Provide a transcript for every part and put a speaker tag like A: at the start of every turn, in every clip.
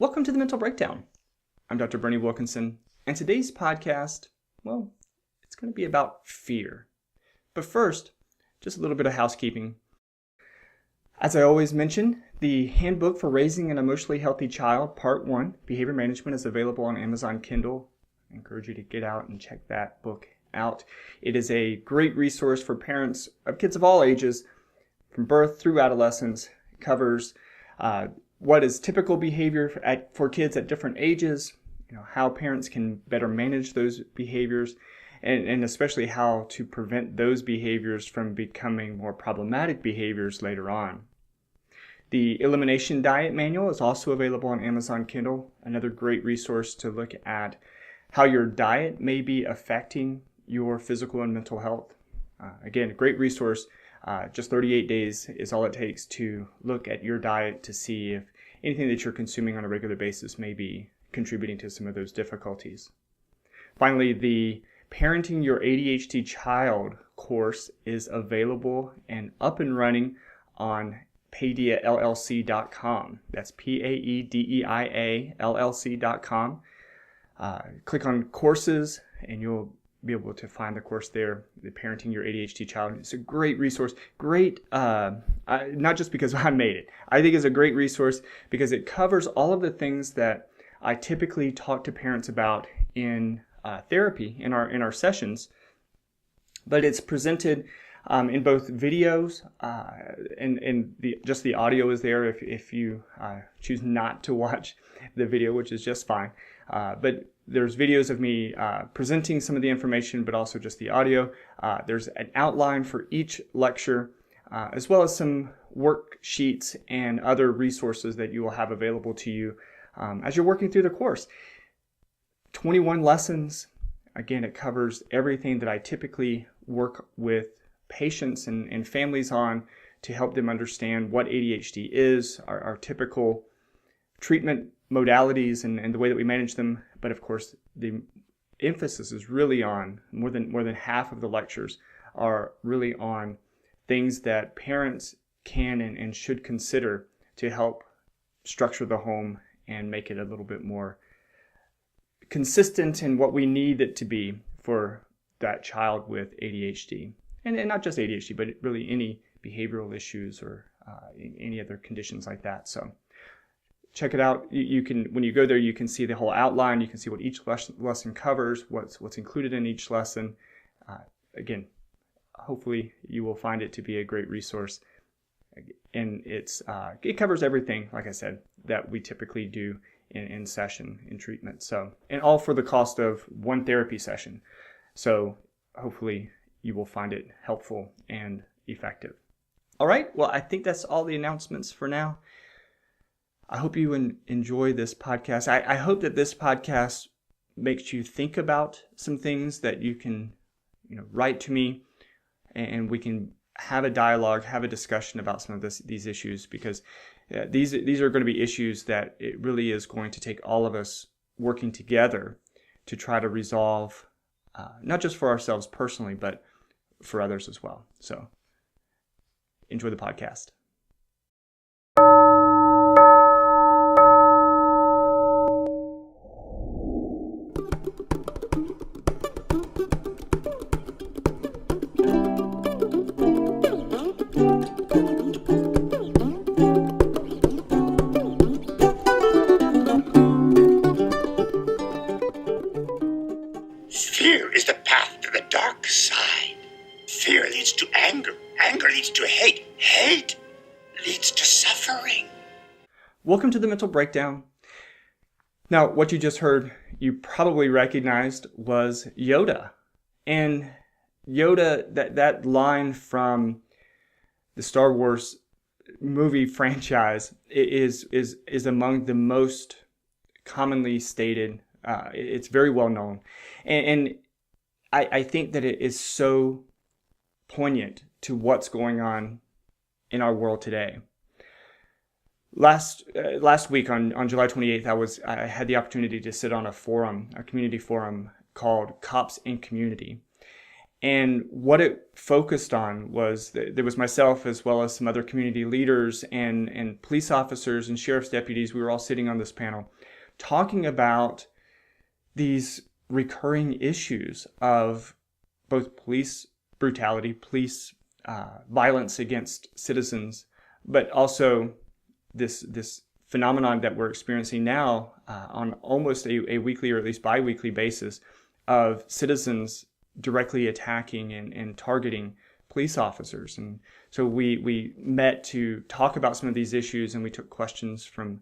A: Welcome to the Mental Breakdown. I'm Dr. Berney and today's podcast, it's going to be about fear. But first, just a little bit of housekeeping. As I always mention, the Handbook for Raising an Emotionally Healthy Child, Part 1, Behavior Management, is available on Amazon Kindle. I encourage you to get out and check that book out. It is a great resource for parents of kids of all ages, from birth through adolescence. It covers what is typical behavior for kids at different ages, how parents can better manage those behaviors, and especially how to prevent those behaviors from becoming more problematic behaviors later on. The Elimination Diet Manual is also available on Amazon Kindle, another great resource to look at how your diet may be affecting your physical and mental health. Again, a great resource. Just 38 days is all it takes to look at your diet to see if anything that you're consuming on a regular basis may be contributing to some of those difficulties. Finally, the Parenting Your ADHD Child course is available and up and running on PaediaLLC.com. That's PaediaLLC.com. Click on courses and you'll be able to find the course there, the Parenting Your ADHD Child. It's a great resource. Great, not just because I made it. I think it's a great resource because it covers all of the things that I typically talk to parents about in therapy, in our sessions. But it's presented in both videos and just the audio is there if you choose not to watch the video, which is just fine. But there's videos of me presenting some of the information, but also just the audio. There's an outline for each lecture, as well as some worksheets and other resources that you will have available to you as you're working through the course. 21 lessons. Again, it covers everything that I typically work with patients and families on to help them understand what ADHD is, our typical treatment modalities and the way that we manage them. But of course, the emphasis is really on more than half of the lectures are really on things that parents can and should consider to help structure the home and make it a little bit more consistent in what we need it to be for that child with ADHD. And not just ADHD, but really any behavioral issues or any other conditions like that. So check it out. You can, when you go there, you can see the whole outline. You can see what each lesson covers, what's included in each lesson. Again, hopefully you will find it to be a great resource. And it covers everything, like I said, that we typically do in session, in treatment. So, and all for the cost of one therapy session. So hopefully you will find it helpful and effective. All right. Well, I think that's all the announcements for now. I hope you enjoy this podcast. I hope that this podcast makes you think about some things that you can, write to me, and we can have a dialogue, have a discussion about some of these issues, because these are going to be issues that it really is going to take all of us working together to try to resolve, not just for ourselves personally, but for others as well. So enjoy the podcast.
B: Fear is the path to the dark side. Fear leads to anger. Anger leads to hate. Hate leads to suffering.
A: Welcome to the Mental Breakdown. Now, what you just heard, you probably recognized was Yoda. And Yoda, that line from the Star Wars movie franchise is among the most commonly stated. It's very well known. And I think that it is so poignant to what's going on in our world today. Last week on July 28th, I had the opportunity to sit on a community forum called Cops in Community. And what it focused on was there was myself as well as some other community leaders and police officers and sheriff's deputies. We were all sitting on this panel talking about these recurring issues of both police brutality, police violence against citizens, but also this phenomenon that we're experiencing now on almost a weekly or at least bi-weekly basis of citizens directly attacking and targeting police officers. And so we met to talk about some of these issues, and we took questions from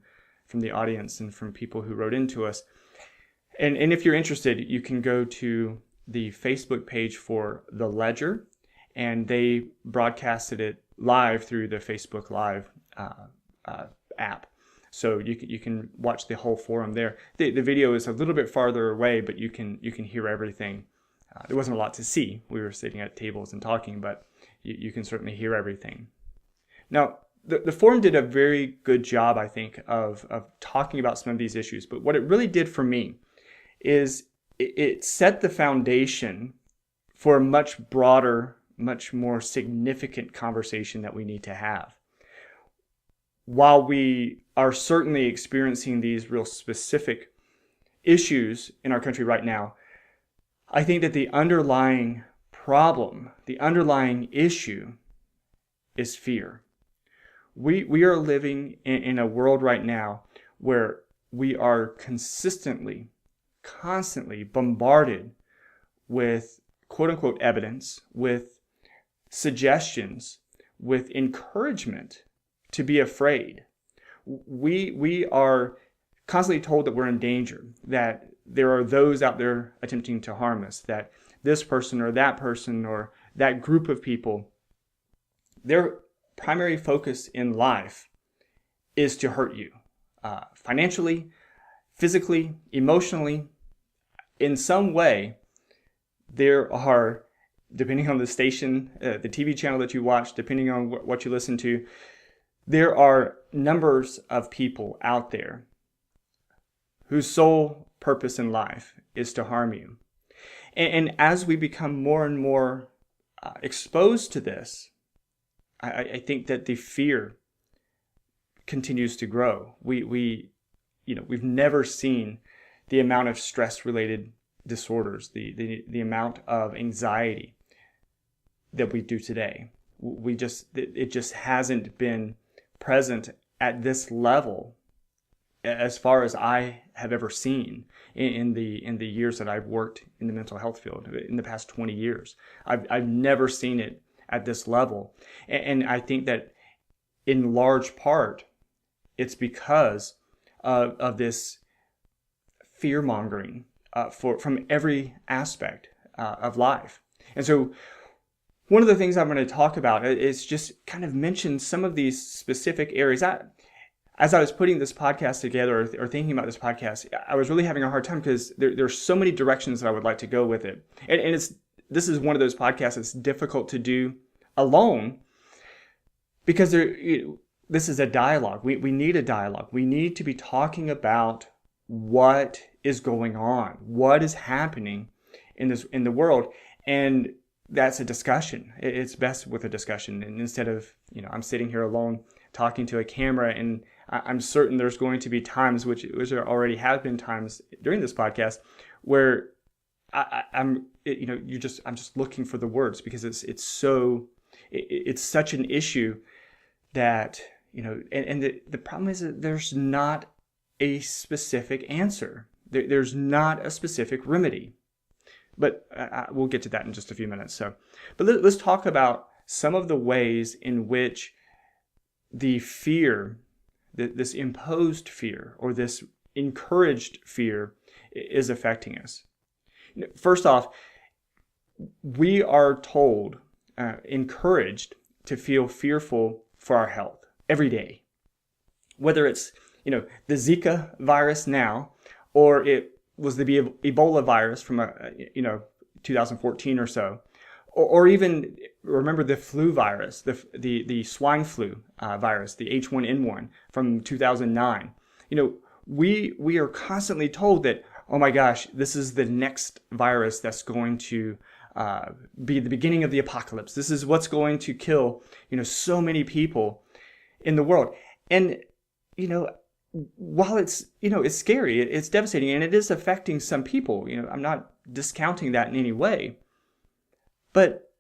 A: the audience and from people who wrote into us. And if you're interested, you can go to the Facebook page for The Ledger, and they broadcasted it live through the Facebook Live app. So you can watch the whole forum there. The video is a little bit farther away, but you can hear everything. There wasn't a lot to see. We were sitting at tables and talking, but you can certainly hear everything. Now, the forum did a very good job, I think, of talking about some of these issues. But what it really did for me is it set the foundation for a much broader, much more significant conversation that we need to have. While we are certainly experiencing these real specific issues in our country right now, I think that the underlying problem, the underlying issue is fear. We are living in a world right now where we are constantly bombarded with quote unquote evidence, with suggestions, with encouragement to be afraid. We are constantly told that we're in danger, that there are those out there attempting to harm us, that this person or that group of people, their primary focus in life is to hurt you, financially, physically, emotionally. In some way, there are, depending on the station, the TV channel that you watch, depending on what you listen to, there are numbers of people out there whose sole purpose in life is to harm you. And as we become more and more exposed to this, I think that the fear continues to grow. We've never seen the amount of stress-related disorders, the amount of anxiety that we do today. It just hasn't been present at this level as far as I have ever seen in the years that I've worked in the mental health field in the past 20 years. I've never seen it at this level. And I think that in large part, it's because of this fear-mongering from every aspect of life. And so one of the things I'm going to talk about is just kind of mention some of these specific areas. As I was putting this podcast together or thinking about this podcast, I was really having a hard time because there's so many directions that I would like to go with it. And this is one of those podcasts that's difficult to do alone because this is a dialogue. We need a dialogue. We need to be talking about what is going on, what is happening in the world, and that's a discussion. It's best with a discussion, and instead of I'm sitting here alone talking to a camera, and I'm certain there's going to be times, which there already have been times during this podcast, where I'm just looking for the words because it's such an issue that and the problem is that there's not a specific answer. There's not a specific remedy. But we'll get to that in just a few minutes. But let's talk about some of the ways in which the fear, this imposed fear or this encouraged fear is affecting us. First off, we are told, encouraged to feel fearful for our health every day. Whether it's, the Zika virus now, or it was the Ebola virus from 2014 or so, or even remember the flu virus, the swine flu virus, the H1N1 from 2009. We are constantly told that, oh my gosh, this is the next virus that's going to be the beginning of the apocalypse. This is what's going to kill, so many people in the world. And, while it's, it's scary, it's devastating, and it is affecting some people, I'm not discounting that in any way. But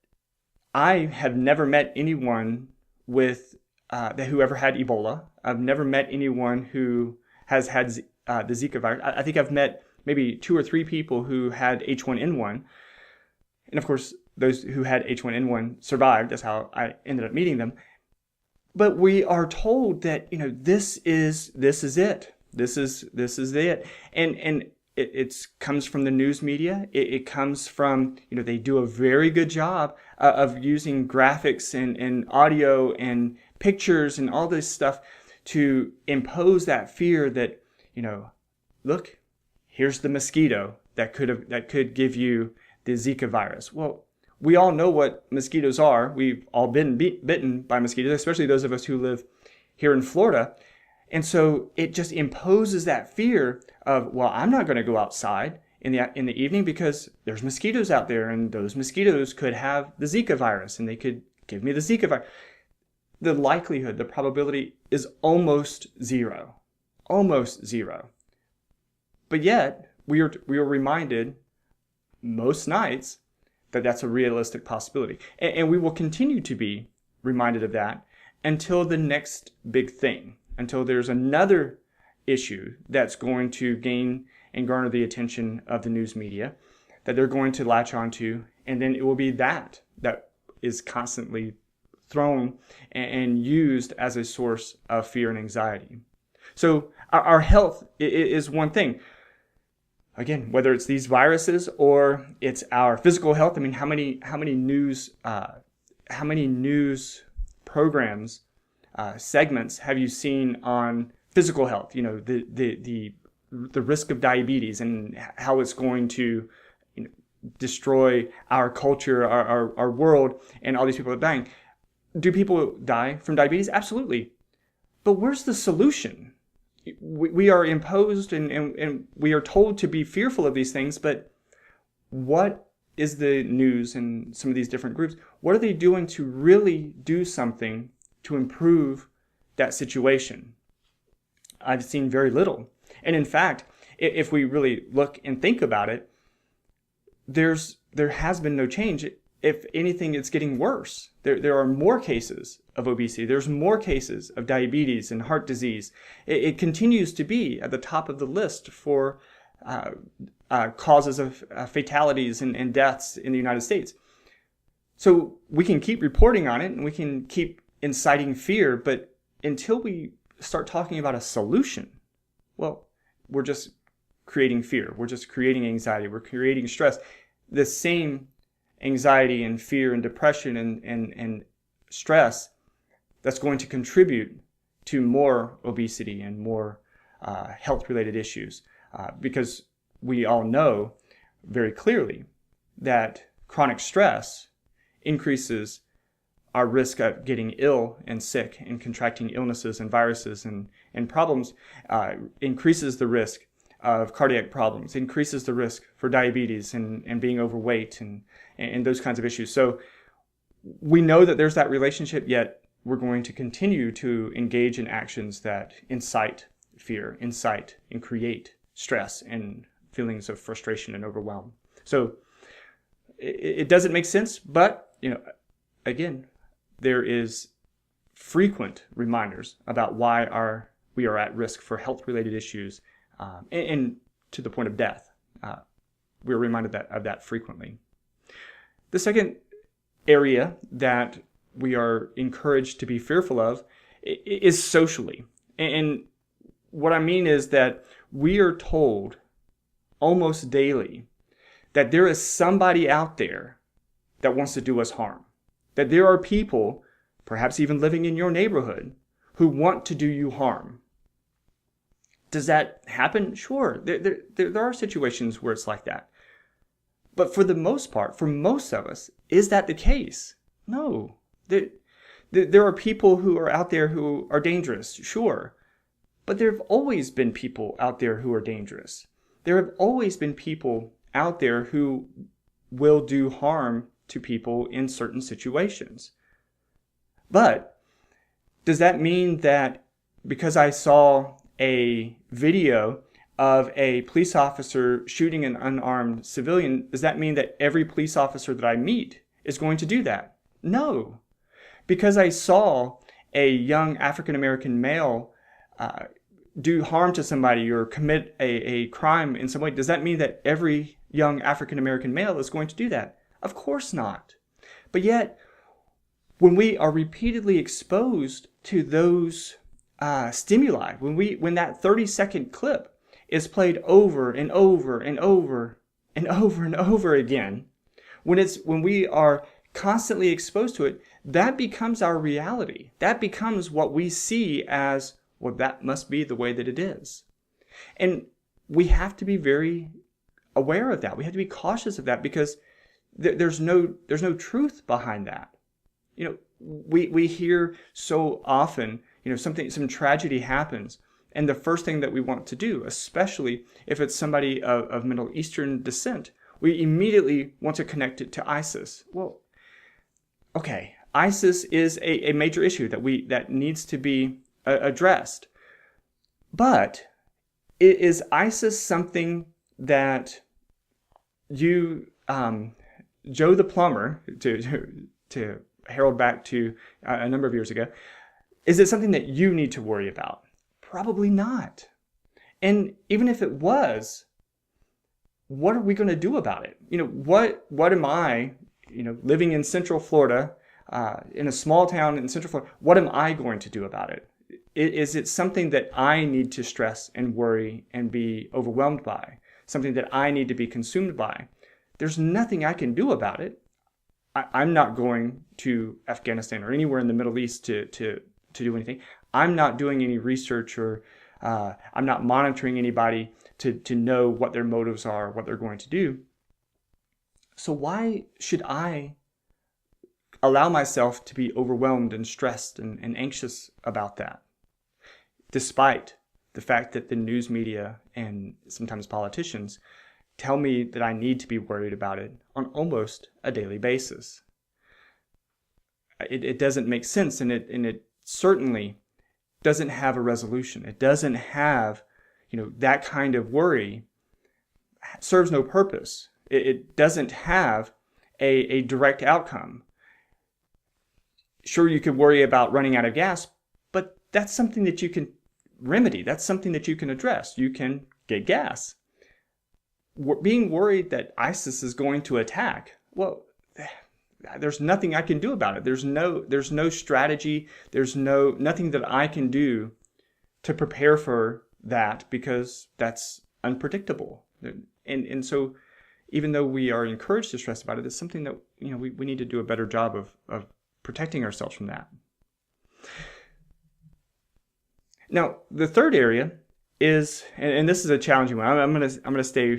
A: I have never met anyone with who ever had Ebola. I've never met anyone who has had the Zika virus. I think I've met maybe 2 or 3 people who had H1N1. And of course, those who had H1N1 survived. That's how I ended up meeting them. But we are told that, this is it. This is it. And it comes from the news media. It comes from, they do a very good job of using graphics and audio and pictures and all this stuff to impose that fear that, look, here's the mosquito that could give you the Zika virus. Well, we all know what mosquitoes are. We've all been bitten by mosquitoes, especially those of us who live here in Florida. And so it just imposes that fear of, well, I'm not going to go outside in the evening because there's mosquitoes out there, and those mosquitoes could have the Zika virus, and they could give me the Zika virus. The likelihood, the probability is almost zero. Almost zero. But yet, we are reminded most nights that that's a realistic possibility. And we will continue to be reminded of that until the next big thing, until there's another issue that's going to gain and garner the attention of the news media, that they're going to latch onto, and then it will be that is constantly thrown and used as a source of fear and anxiety. So our health is one thing. Again, whether it's these viruses or it's our physical health. I mean, how many news programs, segments have you seen on physical health? The risk of diabetes and how it's going to destroy our culture, our world, and all these people are dying. Do people die from diabetes? Absolutely. But where's the solution? We are imposed and we are told to be fearful of these things, but what is the news and some of these different groups, what are they doing to really do something to improve that situation? I've seen very little. And in fact, if we really look and think about it, there has been no change. If anything, it's getting worse. There are more cases of obesity. There's more cases of diabetes and heart disease. It continues to be at the top of the list for causes of fatalities and deaths in the United States. So we can keep reporting on it and we can keep inciting fear, but until we start talking about a solution, well, we're just creating fear. We're just creating anxiety. We're creating stress. The same anxiety and fear and depression and stress that's going to contribute to more obesity and more health-related issues. Because we all know very clearly that chronic stress increases our risk of getting ill and sick and contracting illnesses and viruses and problems, increases the risk of cardiac problems, increases the risk for diabetes and being overweight and those kinds of issues. So we know that there's that relationship, yet we're going to continue to engage in actions that incite fear, incite and create stress and feelings of frustration and overwhelm. So it doesn't make sense, but again, there is frequent reminders about why we are at risk for health-related issues, and to the point of death. We're reminded of that frequently. The second area that we are encouraged to be fearful of is socially. And what I mean is that we are told almost daily that there is somebody out there that wants to do us harm. That there are people, perhaps even living in your neighborhood, who want to do you harm. Does that happen? Sure. There are situations where it's like that. But for the most part, for most of us, is that the case? No. There are people who are out there who are dangerous, sure. But there have always been people out there who are dangerous. There have always been people out there who will do harm to people in certain situations. But does that mean that because I saw a video of a police officer shooting an unarmed civilian, does that mean that every police officer that I meet is going to do that? No. Because I saw a young African American male do harm to somebody or commit a crime in some way, does that mean that every young African American male is going to do that? Of course not. But yet, when we are repeatedly exposed to those stimuli, when that 30-second clip is played over and over and over and over and over again, when we are constantly exposed to it, that becomes our reality. That becomes what we see as, well, that must be the way that it is. And we have to be very aware of that. We have to be cautious of that, because there's no truth behind that. You know, we hear so often, some tragedy happens, and the first thing that we want to do, especially if it's somebody of Middle Eastern descent, we immediately want to connect it to ISIS. Well, okay, ISIS is a major issue that needs to be addressed. But is ISIS something that you, Joe the plumber, to herald back to a number of years ago, is it something that you need to worry about? Probably not. And even if it was, what are we going to do about it? What am I, living in Central Florida, in a small town in Central Florida, what am I going to do about it? Is it something that I need to stress and worry and be overwhelmed by? Something that I need to be consumed by? There's nothing I can do about it. I'm not going to Afghanistan or anywhere in the Middle East to do anything. I'm not doing any research, or I'm not monitoring anybody to know what their motives are, what they're going to do. So why should I allow myself to be overwhelmed and stressed and anxious about that? Despite the fact that the news media and sometimes politicians tell me that I need to be worried about it on almost a daily basis. It doesn't make sense, and it certainly doesn't have a resolution. It doesn't have, that kind of worry serves no purpose. It doesn't have a direct outcome. Sure, you could worry about running out of gas, but that's something that you can remedy. That's something that you can address. You can get gas. Being worried that ISIS is going to attack, well, there's nothing I can do about it. There's no strategy. There's nothing that I can do to prepare for that, because that's unpredictable. And so even though we are encouraged to stress about it, it's something that we need to do a better job of protecting ourselves from that. Now, the third area is, and this is a challenging one. I'm gonna stay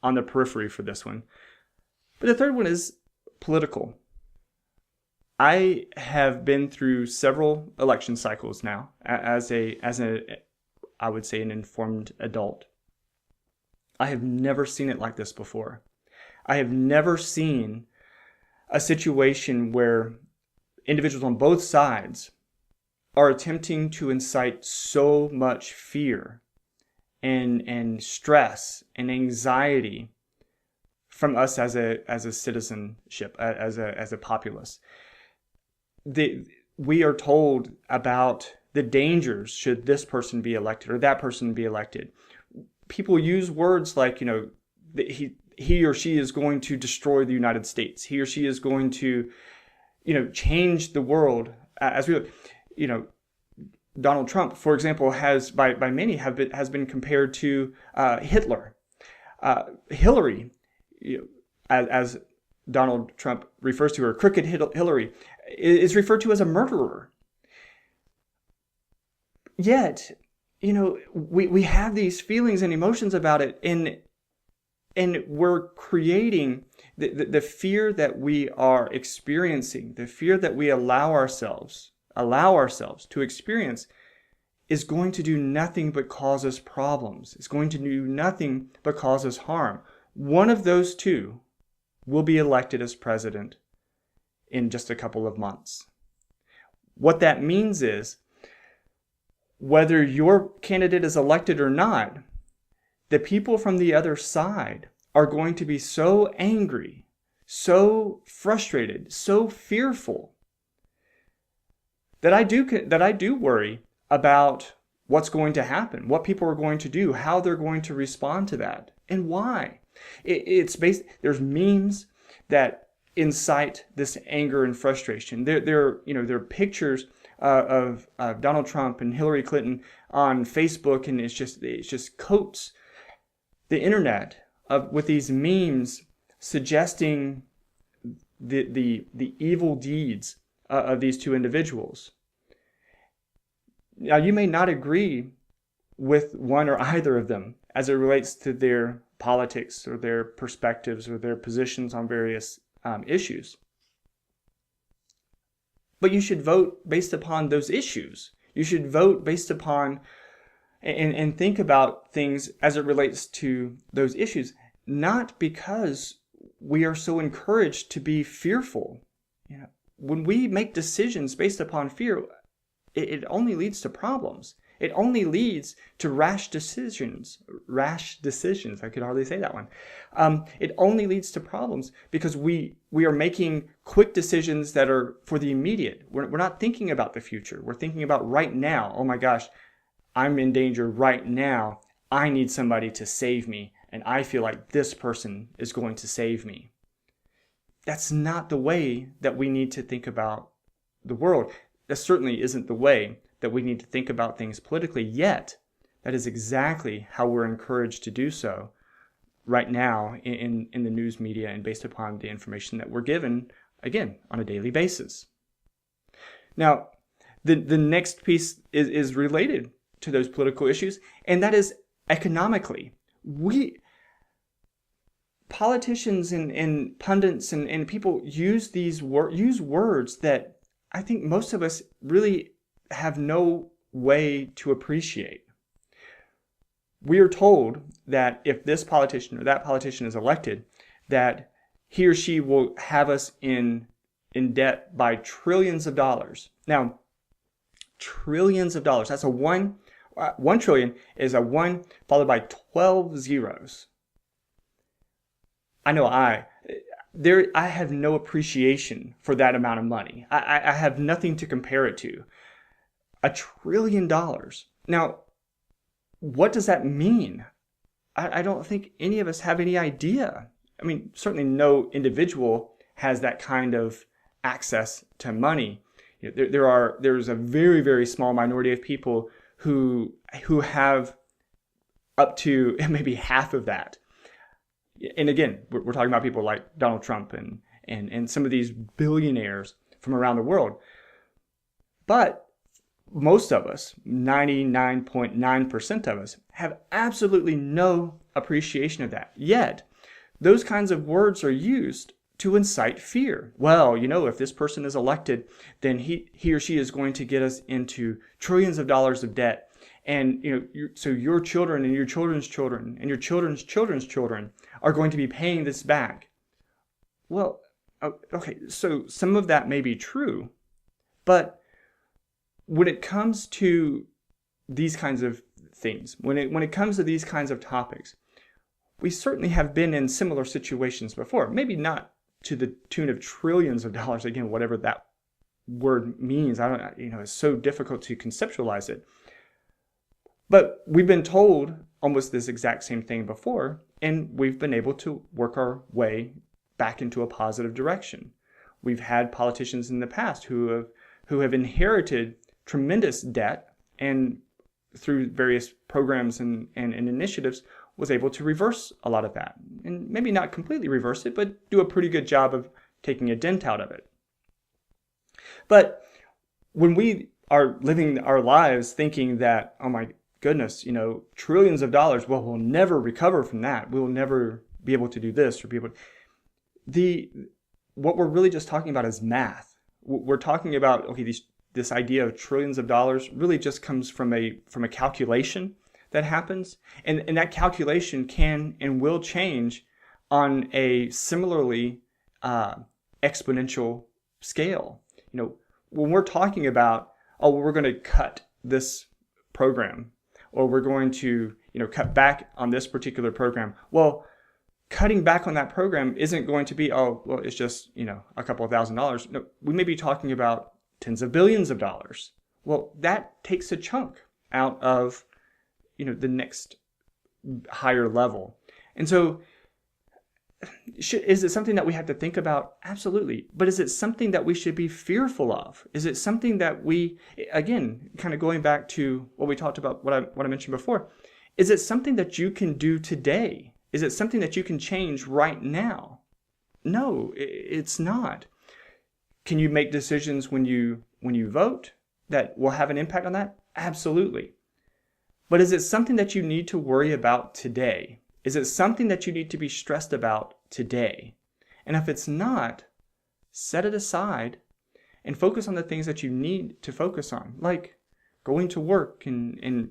A: on the periphery for this one. But the third one is political. I have been through several election cycles now as I would say, an informed adult. I have never seen it like this before. I have never seen a situation where individuals on both sides are attempting to incite so much fear and stress and anxiety from us as a citizenship, as a populace. We are told about the dangers should this person be elected or that person be elected. People use words like, he or she is going to destroy the United States. He or she is going to, change the world. As we, Donald Trump, for example, has by many has been compared to Hitler. Hillary, as Donald Trump refers to her, Crooked Hillary, is referred to as a murderer. Yet, we have these feelings and emotions about it, and we're creating the fear that we are experiencing, the fear that we allow ourselves to experience, is going to do nothing but cause us problems. It's going to do nothing but cause us harm. One of those two will be elected as president in just a couple of months. What that means is, whether your candidate is elected or not, the people from the other side are going to be so angry, so frustrated, so fearful, that I do worry about what's going to happen, what people are going to do, how they're going to respond to that, and why. There's memes that incite this anger and frustration. There are pictures of Donald Trump and Hillary Clinton on Facebook, and it's just coats the internet with these memes suggesting the evil deeds of these two individuals. Now, you may not agree with one or either of them as it relates to their politics or their perspectives or their positions on various issues. But you should vote based upon those issues. You should vote based upon and think about things as it relates to those issues, not because we are so encouraged to be fearful. When we make decisions based upon fear, it only leads to problems. It only leads to rash decisions. I could hardly say that one. It only leads to problems because we are making quick decisions that are for the immediate. We're not thinking about the future. We're thinking about right now. Oh my gosh, I'm in danger right now. I need somebody to save me, and I feel like this person is going to save me. That's not the way that we need to think about the world. That certainly isn't the way that we need to think about things politically, yet that is exactly how we're encouraged to do so right now in the news media and based upon the information that we're given, again, on a daily basis. Now, the next piece is related to those political issues, and that is economically. Politicians and pundits and people use words that I think most of us really have no way to appreciate. We are told that if this politician or that politician is elected, that he or she will have us in debt by trillions of dollars. Now, trillions of dollars. That's 1 trillion is a 1 followed by 12 zeros. I know I have no appreciation for that amount of money. I have nothing to compare it to. $1 trillion. Now, what does that mean? I don't think any of us have any idea. I mean, certainly no individual has that kind of access to money. There's a very, very small minority of people who have up to maybe half of that. And again, we're talking about people like Donald Trump and some of these billionaires from around the world. But most of us, 99.9% of us, have absolutely no appreciation of that. Yet, those kinds of words are used to incite fear. Well, if this person is elected, then he or she is going to get us into trillions of dollars of debt. And so your children and your children's children and your children's children's children are going to be paying this back. Well, okay, so some of that may be true, but when it comes to these kinds of things, when it comes to these kinds of topics, we certainly have been in similar situations before. Maybe not to the tune of trillions of dollars. Again, whatever that word means, it's so difficult to conceptualize it. But we've been told almost this exact same thing before, and we've been able to work our way back into a positive direction. We've had politicians in the past who have inherited tremendous debt, and through various programs and initiatives was able to reverse a lot of that. And maybe not completely reverse it, but do a pretty good job of taking a dent out of it. But when we are living our lives thinking that, oh my goodness, trillions of dollars, well, we'll never recover from that. We'll never be able to do this or be able to... What we're really just talking about is math. We're talking about, okay, this idea of trillions of dollars really just comes from a calculation that happens, and that calculation can and will change on a similarly exponential scale. When we're talking about, oh, well, we're going to cut this program, or we're going to, cut back on this particular program. Well, cutting back on that program isn't going to be, oh, well, it's just, a couple of $1,000s. No, we may be talking about tens of billions of dollars. Well, that takes a chunk out of, the next higher level. And so is it something that we have to think about? Absolutely. But is it something that we should be fearful of? Is it something that we, again, kind of going back to what we talked about, what I mentioned before, is it something that you can do today? Is it something that you can change right now? No, it's not. Can you make decisions when you vote that will have an impact on that? Absolutely. But is it something that you need to worry about today? Is it something that you need to be stressed about today? And if it's not, set it aside and focus on the things that you need to focus on, like going to work and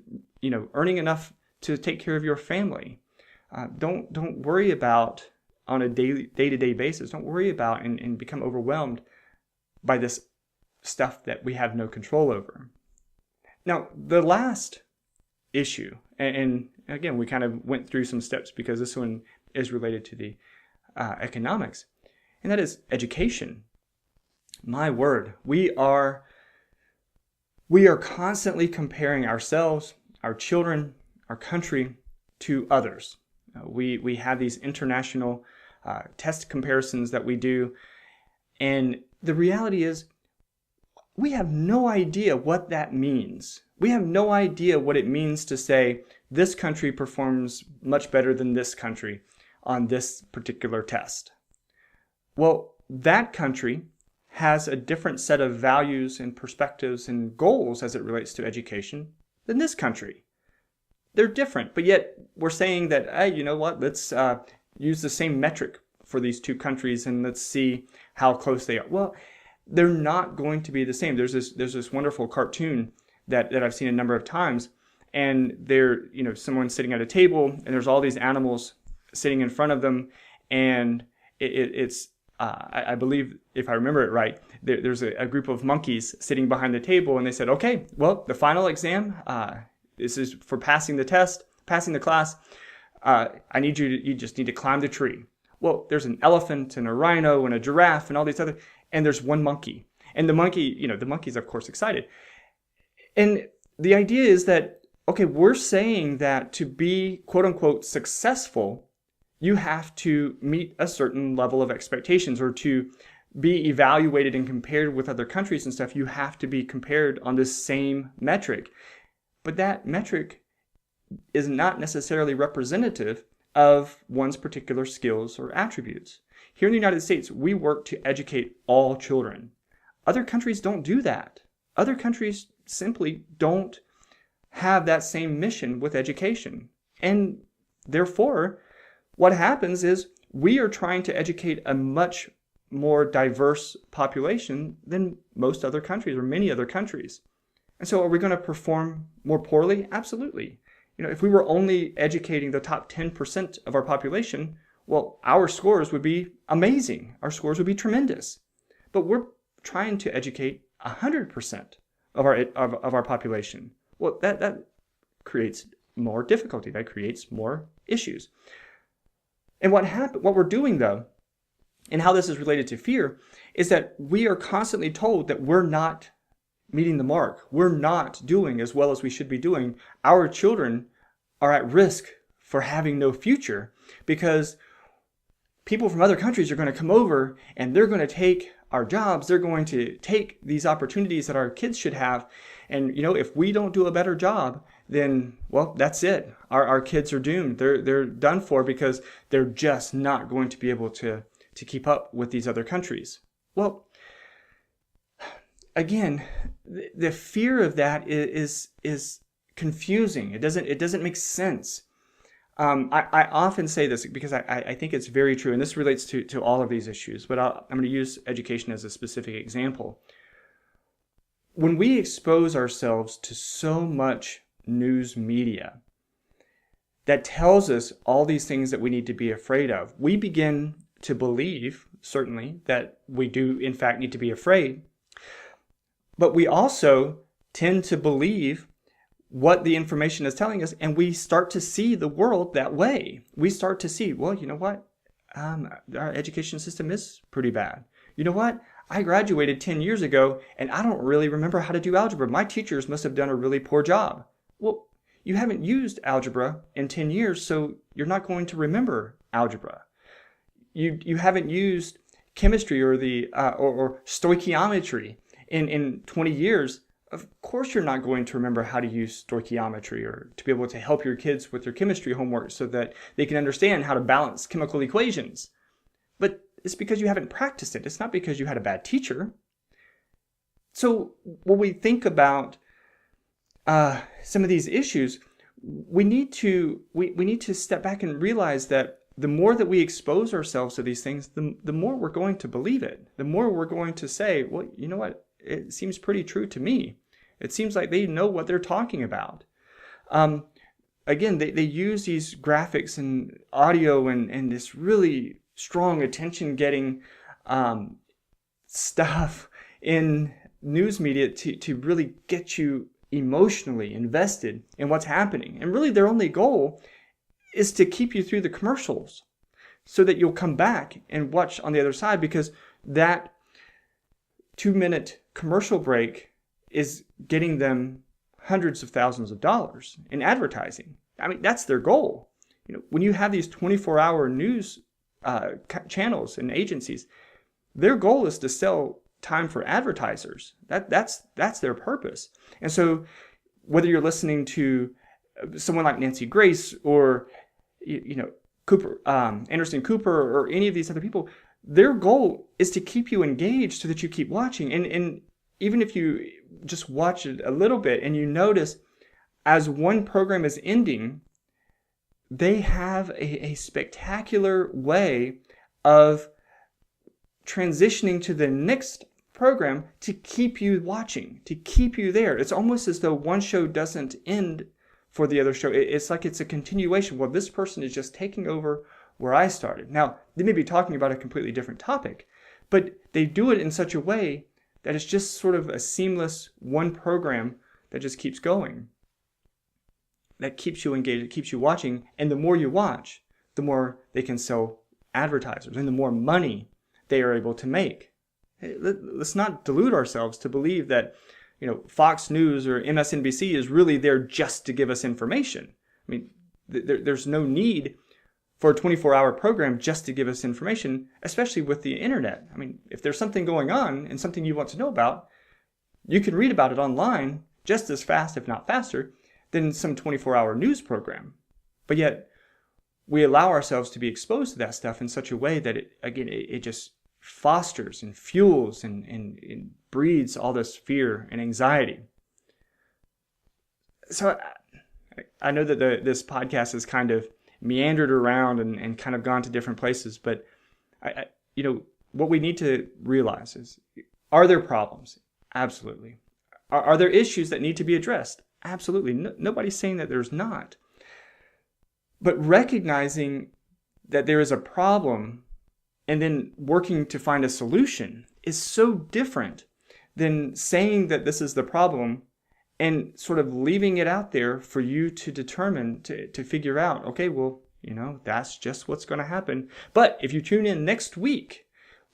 A: earning enough to take care of your family. Don't worry about on a day-to-day basis. Don't worry about and become overwhelmed by this stuff that we have no control over. Now, the last issue, and again, we kind of went through some steps because this one is related to the economics, and that is education. My word, we are constantly comparing ourselves, our children, our country to others. We have these international test comparisons that we do, and the reality is we have no idea what that means. We have no idea what it means to say this country performs much better than this country on this particular test. Well, that country has a different set of values and perspectives and goals as it relates to education than this country. They're different, but yet we're saying that, hey, you know what, let's use the same metric for these two countries and let's see how close they are. Well, they're not going to be the same. There's this wonderful cartoon that I've seen a number of times, and someone's sitting at a table and there's all these animals sitting in front of them, and it's I believe, if I remember it right, there's a group of monkeys sitting behind the table, and they said, okay, well, the final exam, this is for passing the test, passing the class. You just need to climb the tree. Well, there's an elephant and a rhino and a giraffe and all these other, and there's one monkey. And the monkey's of course excited. And the idea is that, okay, we're saying that to be quote unquote successful, you have to meet a certain level of expectations, or to be evaluated and compared with other countries and stuff, you have to be compared on this same metric. But that metric is not necessarily representative of one's particular skills or attributes. Here in the United States, we work to educate all children. Other countries don't do that. Other countries simply don't have that same mission with education. And therefore, what happens is we are trying to educate a much more diverse population than most other countries or many other countries. And so are we going to perform more poorly? Absolutely. If we were only educating the top 10% of our population, well, our scores would be amazing. Our scores would be tremendous. But we're trying to educate 100% of our population. Well, that creates more difficulty. That creates more issues. And what we're doing, though, and how this is related to fear, is that we are constantly told that we're not meeting the mark. We're not doing as well as we should be doing. Our children are at risk for having no future because people from other countries are going to come over and they're going to take our jobs. They're going to take these opportunities that our kids should have. And, if we don't do a better job, then, well, that's it. Our kids are doomed. They're done for because they're just not going to be able to keep up with these other countries. Well, again, the fear of that is confusing. It doesn't make sense. I often say this because I think it's very true, and this relates to all of these issues, but I'm going to use education as a specific example. When we expose ourselves to so much news media, that tells us all these things that we need to be afraid of. We begin to believe, certainly, that we do in fact need to be afraid, but we also tend to believe what the information is telling us, and we start to see the world that way. We start to see, well, you know what? Our education system is pretty bad. You know what? I graduated 10 years ago, and I don't really remember how to do algebra. My teachers must have done a really poor job. Well, you haven't used algebra in 10 years, so you're not going to remember algebra. You haven't used chemistry or or stoichiometry in 20 years. Of course you're not going to remember how to use stoichiometry or to be able to help your kids with their chemistry homework so that they can understand how to balance chemical equations. But it's because you haven't practiced it. It's not because you had a bad teacher. So when we think about some of these issues, we need to step back and realize that the more that we expose ourselves to these things, the more we're going to believe it. The more we're going to say, well, you know what? It seems pretty true to me. It seems like they know what they're talking about. Again, they use these graphics and audio and this really strong attention-getting stuff in news media to really get you emotionally invested in what's happening. And really their only goal is to keep you through the commercials so that you'll come back and watch on the other side, because that 2-minute commercial break is getting them hundreds of thousands of dollars in advertising. I mean, that's their goal. You know, when you have these 24-hour news channels and agencies, their goal is to sell time for advertisers. That's their purpose. And so whether you're listening to someone like Nancy Grace or Cooper, Anderson Cooper, or any of these other people, their goal is to keep you engaged so that you keep watching. And even if you just watch it a little bit and you notice as one program is ending, they have a spectacular way of transitioning to the next program to keep you watching, to keep you there. It's almost as though one show doesn't end for the other show. It's like it's a continuation. Well, this person is just taking over where I started. Now, they may be talking about a completely different topic, but they do it in such a way that it's just sort of a seamless one program that just keeps going, that keeps you engaged, it keeps you watching. And the more you watch, the more they can sell advertisers and the more money they are able to make. Let's not delude ourselves to believe that, Fox News or MSNBC is really there just to give us information. I mean, there's no need for a 24-hour program just to give us information, especially with the internet. I mean, if there's something going on and something you want to know about, you can read about it online just as fast, if not faster, than some 24-hour news program. But yet, we allow ourselves to be exposed to that stuff in such a way that it just fosters and fuels and breeds all this fear and anxiety. So I know that this podcast has kind of meandered around and kind of gone to different places, but what we need to realize is, are there problems? Absolutely. Are there issues that need to be addressed? Absolutely. Nobody's saying that there's not. But recognizing that there is a problem and then working to find a solution is so different than saying that this is the problem and sort of leaving it out there for you to determine, to figure out, okay, well, that's just what's going to happen. But if you tune in next week,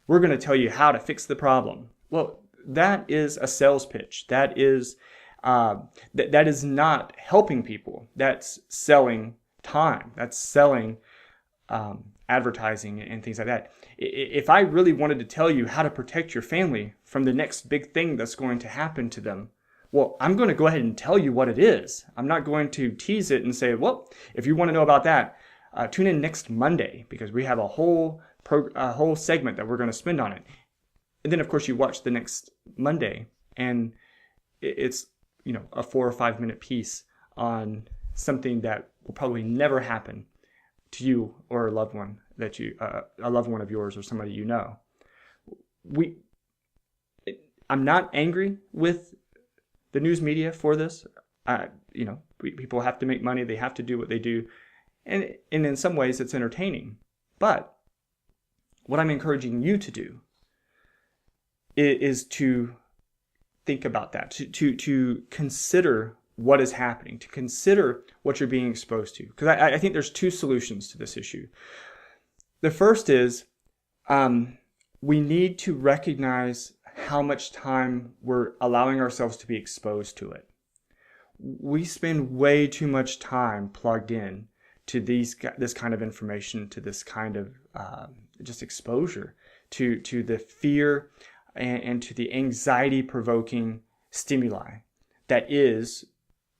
A: we're going to tell you how to fix the problem. Well, that is a sales pitch. That is that is not helping people. That's selling time. That's selling advertising and things like that. If I really wanted to tell you how to protect your family from the next big thing that's going to happen to them, well, I'm going to go ahead and tell you what it is. I'm not going to tease it and say, well, if you want to know about that, tune in next Monday, because we have a whole segment that we're going to spend on it. And then, of course, you watch the next Monday, and it's a 4 or 5 minute piece on something that will probably never happen to you or a loved one a loved one of yours or somebody you know. I'm not angry with the news media for this. People have to make money. They have to do what they do. And in some ways it's entertaining. But what I'm encouraging you to do is to think about that, to consider what is happening, to consider what you're being exposed to. Because I think there's two solutions to this issue. The first is we need to recognize how much time we're allowing ourselves to be exposed to it. We spend way too much time plugged in to this kind of information, to this kind of just exposure, to the fear and to the anxiety-provoking stimuli that is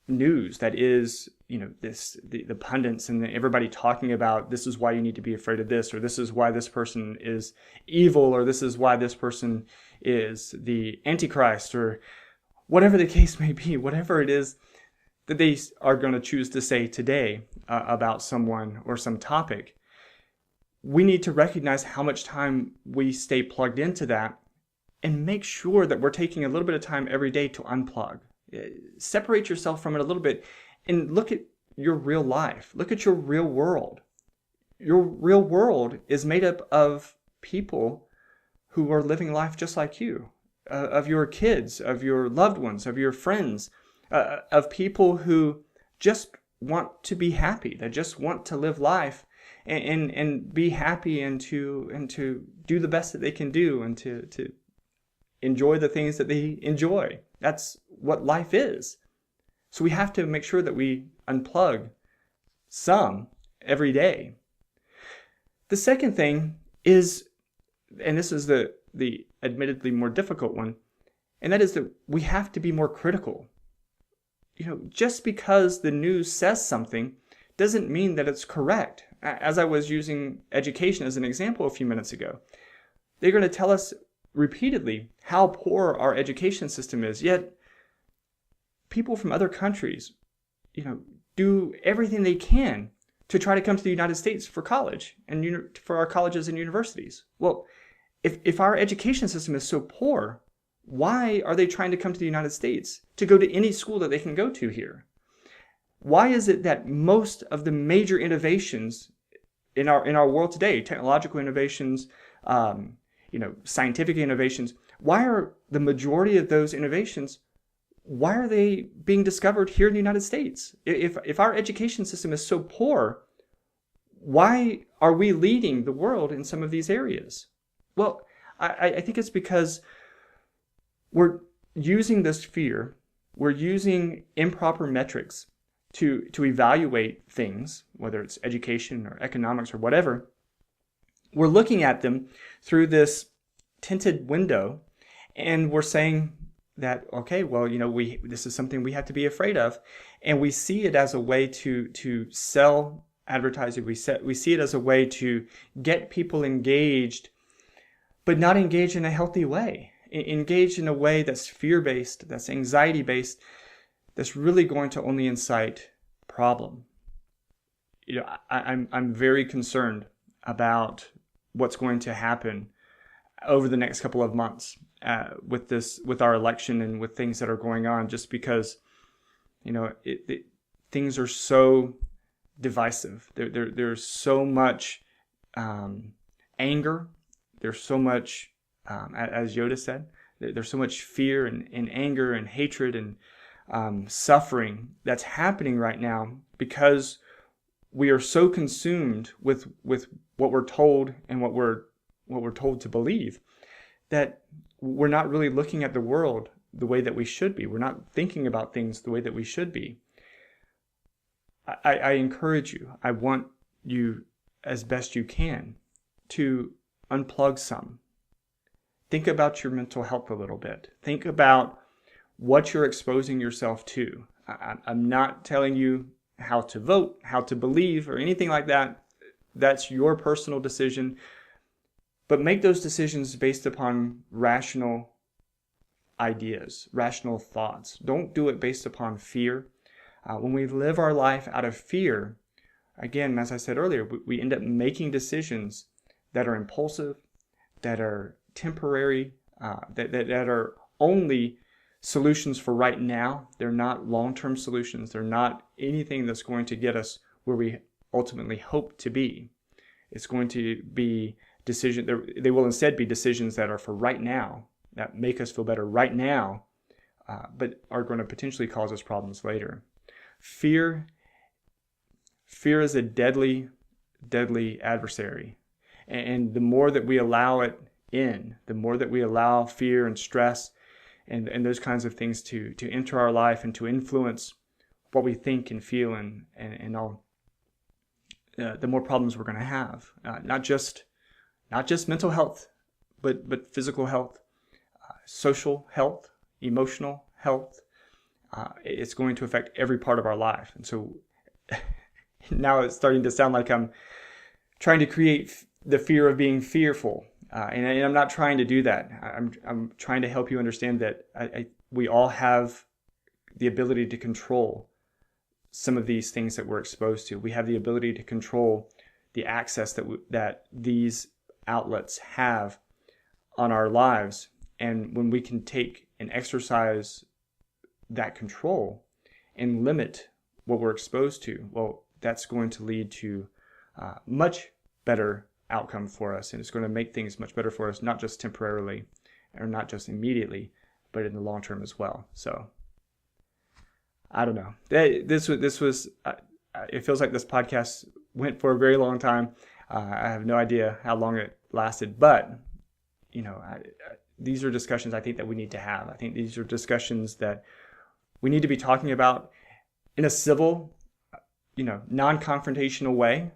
A: news, that is, the pundits and everybody talking about this is why you need to be afraid of this, or this is why this person is evil, or this is why this person is the Antichrist, or whatever the case may be, whatever it is that they are going to choose to say today about someone or some topic. We need to recognize how much time we stay plugged into that and make sure that we're taking a little bit of time every day to unplug. Separate yourself from it a little bit and look at your real life. Look at your real world. Your real world is made up of people who are living life just like you, of your kids, of your loved ones, of your friends, of people who just want to be happy. They just want to live life and be happy and to do the best that they can do and to enjoy the things that they enjoy. That's what life is. So we have to make sure that we unplug some every day. The second thing is, and this is the admittedly more difficult one, and that is that we have to be more critical. Just because the news says something doesn't mean that it's correct. As I was using education as an example a few minutes ago, they're going to tell us repeatedly how poor our education system is, yet people from other countries, do everything they can to try to come to the United States for college and for our colleges and universities. Well, if our education system is so poor, why are they trying to come to the United States to go to any school that they can go to here? Why is it that most of the major innovations in our world today, technological innovations, scientific innovations, why are the majority of those innovations, why are they being discovered here in the United States? If our education system is so poor, why are we leading the world in some of these areas? Well, I think it's because we're using this fear, we're using improper metrics to evaluate things, whether it's education or economics or whatever. We're looking at them through this tinted window, and we're saying that, okay, well, this is something we have to be afraid of, and we see it as a way to sell advertising. We see it as a way to get people engaged, but not engaged in a healthy way. Engaged in a way that's fear-based, that's anxiety-based, that's really going to only incite problem. I'm very concerned about what's going to happen over the next couple of months with our election and with things that are going on, just because things are so divisive. There's so much anger. There's so much, as Yoda said, there's so much fear and anger and hatred and suffering that's happening right now because we are so consumed with what we're told and what we're told to believe that we're not really looking at the world the way that we should be. We're not thinking about things the way that we should be. I encourage you, I want you as best you can to unplug some. Think about your mental health a little bit. Think about what you're exposing yourself to. I'm not telling you how to vote, how to believe, or anything like that. That's your personal decision. But make those decisions based upon rational ideas, rational thoughts. Don't do it based upon fear. When we live our life out of fear, again, as I said earlier, we end up making decisions that are impulsive, that are temporary, that are only solutions for right now. They're not long-term solutions. They're not anything that's going to get us where we ultimately hope to be. It's going to be they will instead be decisions that are for right now, that make us feel better right now, but are going to potentially cause us problems later. Fear is a deadly, deadly adversary. And the more that we allow it in, the more that we allow fear and stress and those kinds of things to enter our life and to influence what we think and feel and all, the more problems we're going to have. Not just mental health, but physical health, social health, emotional health. It's going to affect every part of our life. And so now it's starting to sound like I'm trying to create the fear of being fearful. And I'm not trying to do that. I'm trying to help you understand that we all have the ability to control some of these things that we're exposed to. We have the ability to control the access that these outlets have on our lives. And when we can take and exercise that control and limit what we're exposed to, well, that's going to lead to much better outcome for us, and it's going to make things much better for us, not just temporarily or not just immediately, but in the long term as well. So I don't know. This was it feels like this podcast went for a very long time. I have no idea how long it lasted, but these are discussions I think that we need to have. I think these are discussions that we need to be talking about in a civil, non-confrontational way.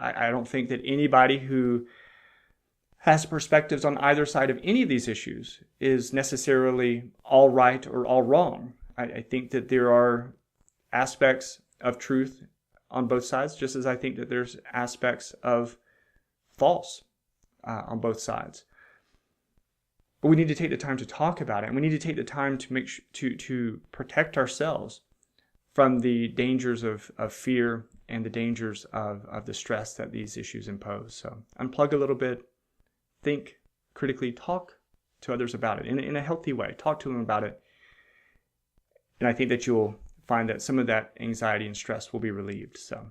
A: I don't think that anybody who has perspectives on either side of any of these issues is necessarily all right or all wrong. I think that there are aspects of truth on both sides, just as I think that there's aspects of false on both sides. But we need to take the time to talk about it, and we need to take the time to to protect ourselves from the dangers of fear and the dangers of the stress that these issues impose. So unplug a little bit, think critically, talk to others about it in a healthy way. Talk to them about it. And I think that you'll find that some of that anxiety and stress will be relieved. So,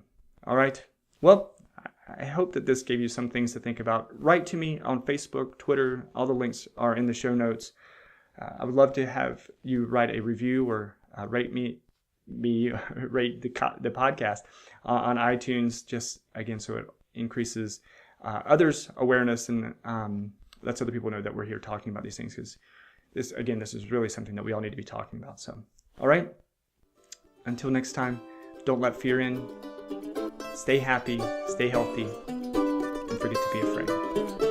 A: all right. Well, I hope that this gave you some things to think about. Write to me on Facebook, Twitter. All the links are in the show notes. I would love to have you write a review or rate rate the podcast on iTunes, just again so it increases others' awareness and lets other people know that we're here talking about these things, because this is really something that we all need to be talking about. So, all right, until next time, don't let fear in. Stay happy, stay healthy, and forget to be afraid.